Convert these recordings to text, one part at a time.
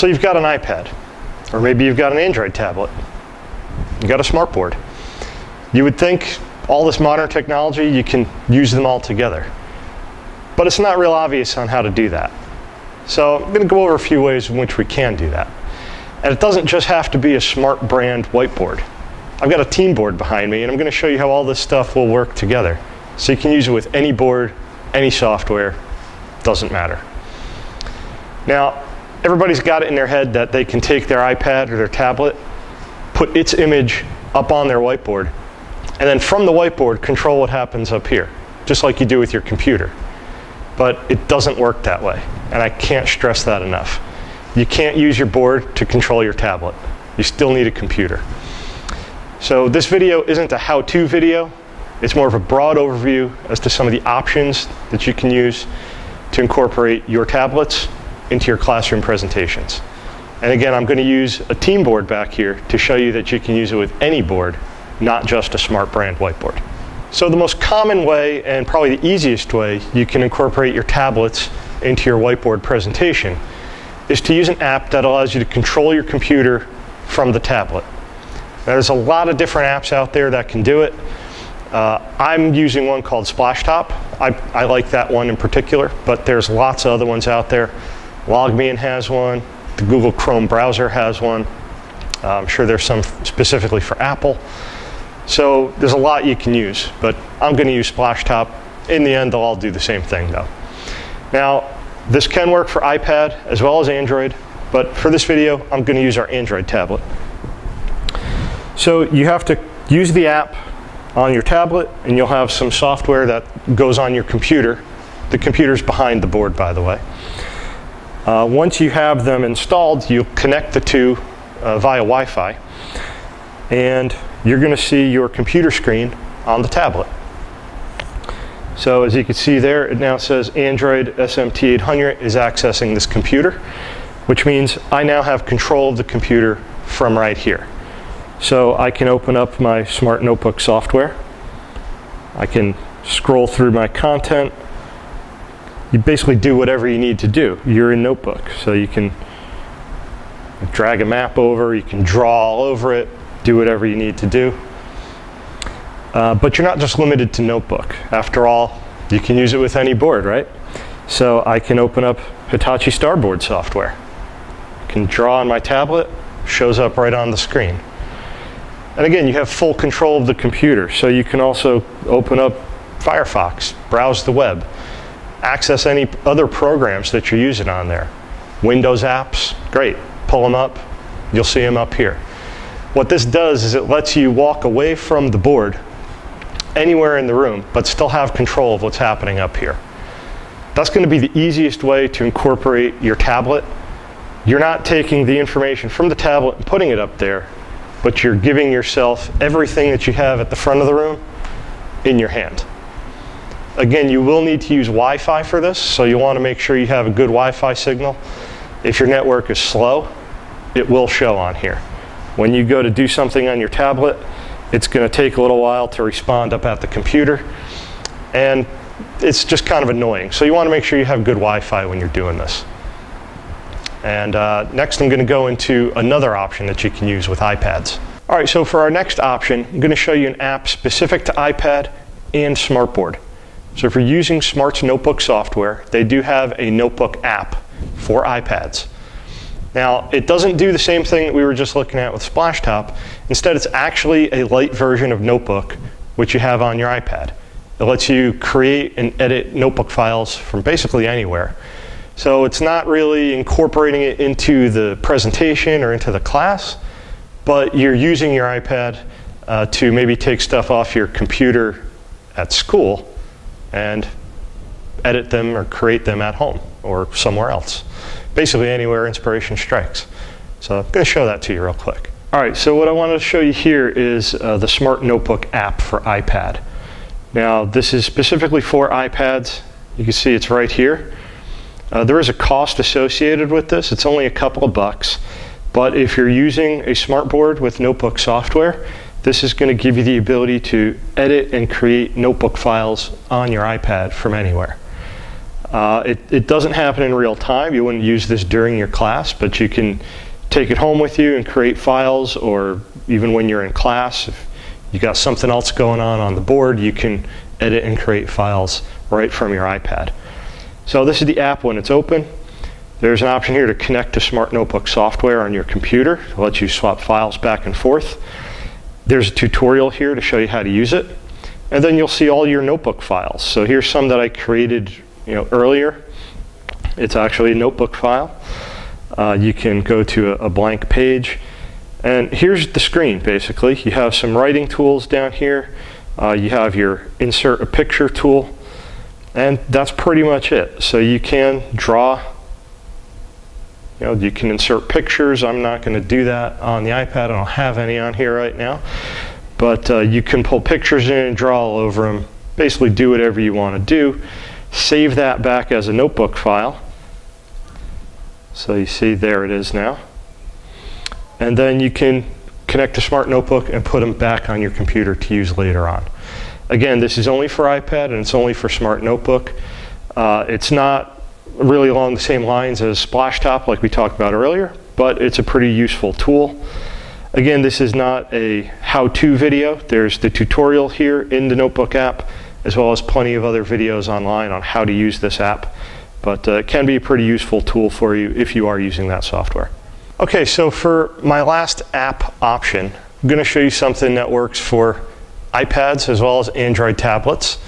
So you've got an iPad, or maybe you've got an Android tablet. You've got a Smartboard. You would think all this modern technology, you can use them all together. But it's not real obvious on how to do that. So I'm going to go over a few ways in which we can do that. And it doesn't just have to be a Smart brand whiteboard. I've got a team board behind me, and I'm going to show you how all this stuff will work together. So you can use it with any board, any software, doesn't matter. Now, everybody's got it in their head that they can take their iPad or their tablet, put its image up on their whiteboard, and then from the whiteboard, control what happens up here, just like you do with your computer. But it doesn't work that way, and I can't stress that enough. You can't use your board to control your tablet. You still need a computer. So this video isn't a how-to video. It's more of a broad overview as to some of the options that you can use to incorporate your tablets into your classroom presentations. And again, I'm going to use a team board back here to show you that you can use it with any board, not just a Smart brand whiteboard. So the most common way, and probably the easiest way, you can incorporate your tablets into your whiteboard presentation is to use an app that allows you to control your computer from the tablet. Now, there's a lot of different apps out there that can do it. I'm using one called Splashtop. I like that one in particular, but there's lots of other ones out there. LogMeIn has one. The Google Chrome browser has one. I'm sure there's some specifically for Apple. So there's a lot you can use, but I'm going to use Splashtop. In the end, they'll all do the same thing, though. Now, this can work for iPad as well as Android, but for this video, I'm going to use our Android tablet. So you have to use the app on your tablet, and you'll have some software that goes on your computer. The computer's behind the board, by the way. Once you have them installed, you'll connect the two via Wi-Fi, and you're going to see your computer screen on the tablet. So as you can see there, it now says Android SMT800 is accessing this computer, which means I now have control of the computer from right here. So I can open up my Smart Notebook software. I can scroll through my content. You basically do whatever you need to do. You're in Notebook, so you can drag a map over, you can draw all over it, do whatever you need to do. But you're not just limited to Notebook. After all, you can use it with any board, right? So I can open up Hitachi Starboard software. I can draw on my tablet, shows up right on the screen. And again, you have full control of the computer, so you can also open up Firefox, browse the web, access any other programs that you're using on there. Windows apps, great, pull them up, you'll see them up here. What this does is it lets you walk away from the board anywhere in the room, but still have control of what's happening up here. That's going to be the easiest way to incorporate your tablet. You're not taking the information from the tablet and putting it up there, but you're giving yourself everything that you have at the front of the room in your hand. Again, you will need to use Wi-Fi for this, so you want to make sure you have a good Wi-Fi signal. If your network is slow, it will show on here. When you go to do something on your tablet, it's going to take a little while to respond up at the computer, and it's just kind of annoying. So you want to make sure you have good Wi-Fi when you're doing this. And next I'm going to go into another option that you can use with iPads. All right, so for our next option, I'm going to show you an app specific to iPad and Smartboard. So if you're using Smart's notebook software, they do have a notebook app for iPads. Now, it doesn't do the same thing that we were just looking at with Splashtop. Instead, it's actually a light version of Notebook, which you have on your iPad. It lets you create and edit notebook files from basically anywhere. So it's not really incorporating it into the presentation or into the class, but you're using your iPad to maybe take stuff off your computer at school and edit them or create them at home or somewhere else. Basically anywhere inspiration strikes. So I'm going to show that to you real quick. All right, so what I wanted to show you here is the Smart Notebook app for iPad. Now, this is specifically for iPads. You can see it's right here. There is a cost associated with this. It's only a couple of bucks. But if you're using a Smartboard with notebook software, this is going to give you the ability to edit and create notebook files on your iPad from anywhere. It doesn't happen in real time. You wouldn't use this during your class, but you can take it home with you and create files, or even when you're in class, if you got something else going on the board, you can edit and create files right from your iPad. So this is the app when it's open. There's an option here to connect to Smart Notebook software on your computer. It lets you swap files back and forth. There's a tutorial here to show you how to use it. And then you'll see all your notebook files. So here's some that I created earlier. It's actually a notebook file. You can go to a blank page. And here's the screen, basically. You have some writing tools down here. You have your insert a picture tool. And that's pretty much it. So you can draw. You can insert pictures. I'm not going to do that on the iPad. I don't have any on here right now. But you can pull pictures in and draw all over them. Basically do whatever you want to do. Save that back as a notebook file. So you see there it is now. And then you can connect to Smart Notebook and put them back on your computer to use later on. Again, this is only for iPad and it's only for Smart Notebook. It's not really along the same lines as Splashtop like we talked about earlier, but it's a pretty useful tool. Again, this is not a how-to video. There's the tutorial here in the Notebook app, as well as plenty of other videos online on how to use this app. But it can be a pretty useful tool for you if you are using that software. Okay, so for my last app option, I'm going to show you something that works for iPads as well as Android tablets,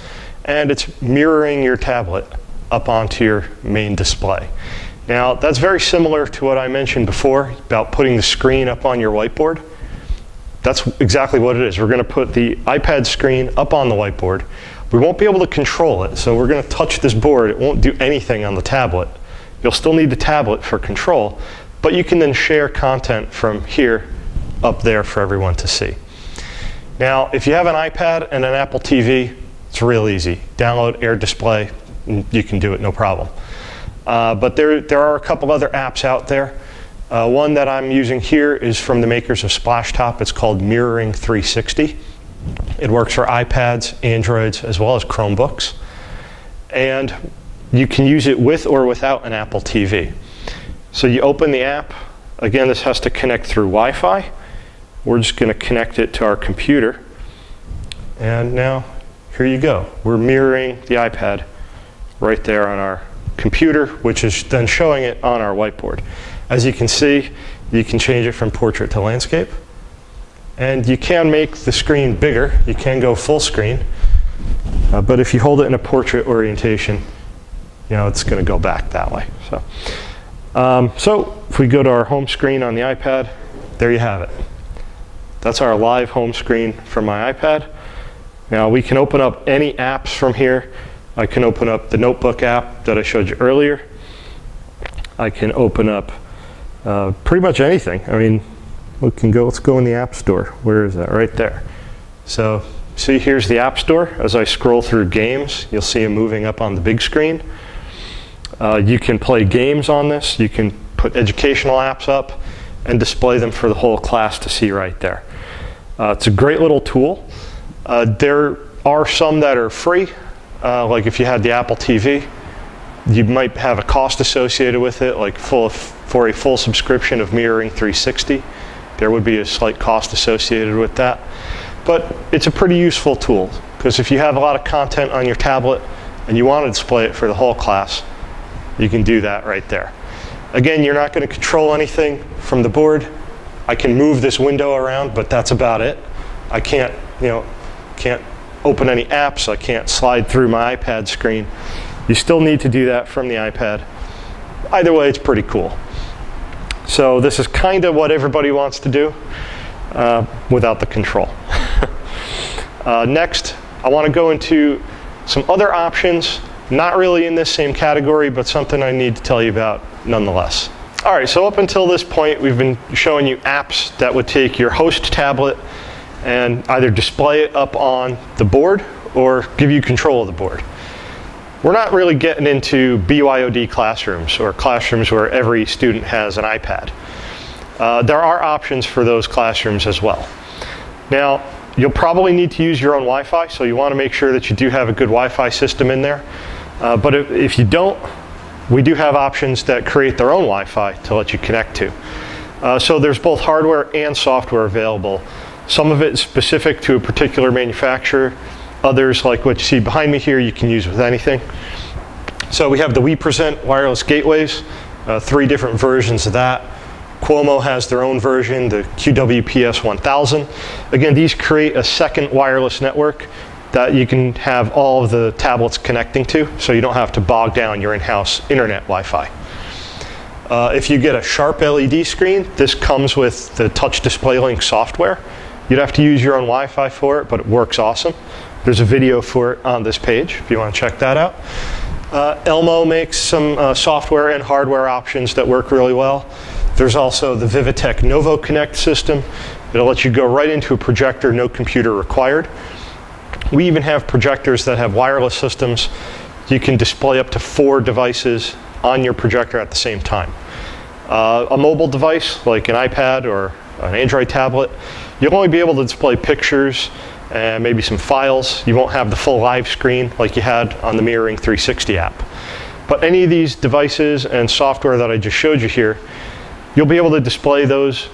and it's mirroring your tablet up onto your main display. Now, that's very similar to what I mentioned before about putting the screen up on your whiteboard. That's exactly what it is. We're going to put the iPad screen up on the whiteboard. We won't be able to control it, so we're going to touch this board. It won't do anything on the tablet. You'll still need the tablet for control, but you can then share content from here up there for everyone to see. Now, if you have an iPad and an Apple TV, it's real easy. Download Air Display, and you can do it no problem. But there are a couple other apps out there. One that I'm using here is from the makers of Splashtop. It's called Mirroring 360. It works for iPads, Androids, as well as Chromebooks. And you can use it with or without an Apple TV. So you open the app. Again, this has to connect through Wi-Fi. We're just going to connect it to our computer. And now, here you go. We're mirroring the iPad right there on our computer, which is then showing it on our whiteboard. As you can see, you can change it from portrait to landscape. And you can make the screen bigger. You can go full screen. But if you hold it in a portrait orientation, it's going to go back that way. So if we go to our home screen on the iPad, there you have it. That's our live home screen from my iPad. Now we can open up any apps from here. I can open up the Notebook app that I showed you earlier. I can open up pretty much anything. I mean, let's go in the App Store. Where is that? Right there. So see, here's the App Store. As I scroll through games, you'll see them moving up on the big screen. You can play games on this. You can put educational apps up and display them for the whole class to see right there. It's a great little tool. There are some that are free. Like if you had the Apple TV, you might have a cost associated with it, like for a full subscription of Mirroring 360. There would be a slight cost associated with that. But it's a pretty useful tool, because if you have a lot of content on your tablet and you want to display it for the whole class, you can do that right there. Again, you're not going to control anything from the board. I can move this window around, but that's about it. I can't open any apps. I can't slide through my iPad screen. You still need to do that from the iPad. Either way, it's pretty cool. So this is kind of what everybody wants to do without the control. Next, I want to go into some other options, not really in this same category, but something I need to tell you about nonetheless. All right, so up until this point, we've been showing you apps that would take your host tablet and either display it up on the board or give you control of the board. We're not really getting into BYOD classrooms or classrooms where every student has an iPad. There are options for those classrooms as well. Now, you'll probably need to use your own Wi-Fi, so you want to make sure that you do have a good Wi-Fi system in there. But if you don't, we do have options that create their own Wi-Fi to let you connect to. So there's both hardware and software available. Some of it is specific to a particular manufacturer. Others, like what you see behind me here, you can use with anything. So we have the WePresent wireless gateways, 3 different versions of that. Cuomo has their own version, the QWPS 1000. Again, these create a second wireless network that you can have all of the tablets connecting to, so you don't have to bog down your in-house internet Wi-Fi. If you get a Sharp LED screen, this comes with the Touch Display Link software. You'd have to use your own Wi-Fi for it, but it works awesome. There's a video for it on this page if you want to check that out. Elmo makes some software and hardware options that work really well. There's also the Vivitech Nuovo Connect system. It'll let you go right into a projector, no computer required. We even have projectors that have wireless systems. You can display up to 4 devices on your projector at the same time. A mobile device like an iPad or an Android tablet, you'll only be able to display pictures and maybe some files. You won't have the full live screen like you had on the Mirroring 360 app. But any of these devices and software that I just showed you here, you'll be able to display those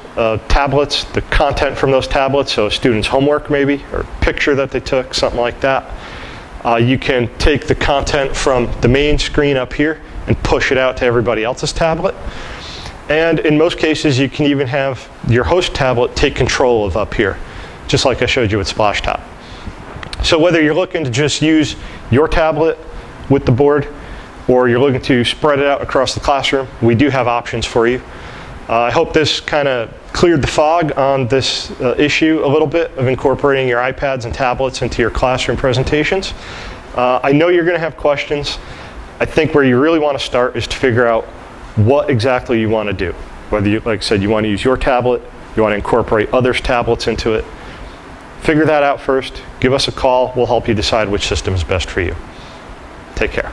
tablets, the content from those tablets, so a student's homework maybe, or a picture that they took, something like that. You can take the content from the main screen up here and push it out to everybody else's tablet. And in most cases, you can even have your host tablet take control of up here, just like I showed you with SplashTop. So whether you're looking to just use your tablet with the board, or you're looking to spread it out across the classroom, we do have options for you. I hope this kind of cleared the fog on this issue a little bit of incorporating your iPads and tablets into your classroom presentations. I know you're going to have questions. I think where you really want to start is to figure out what exactly you want to do. Whether you, like I said, you want to use your tablet, you want to incorporate others' tablets into it. Figure that out first. Give us a call. We'll help you decide which system is best for you. Take care.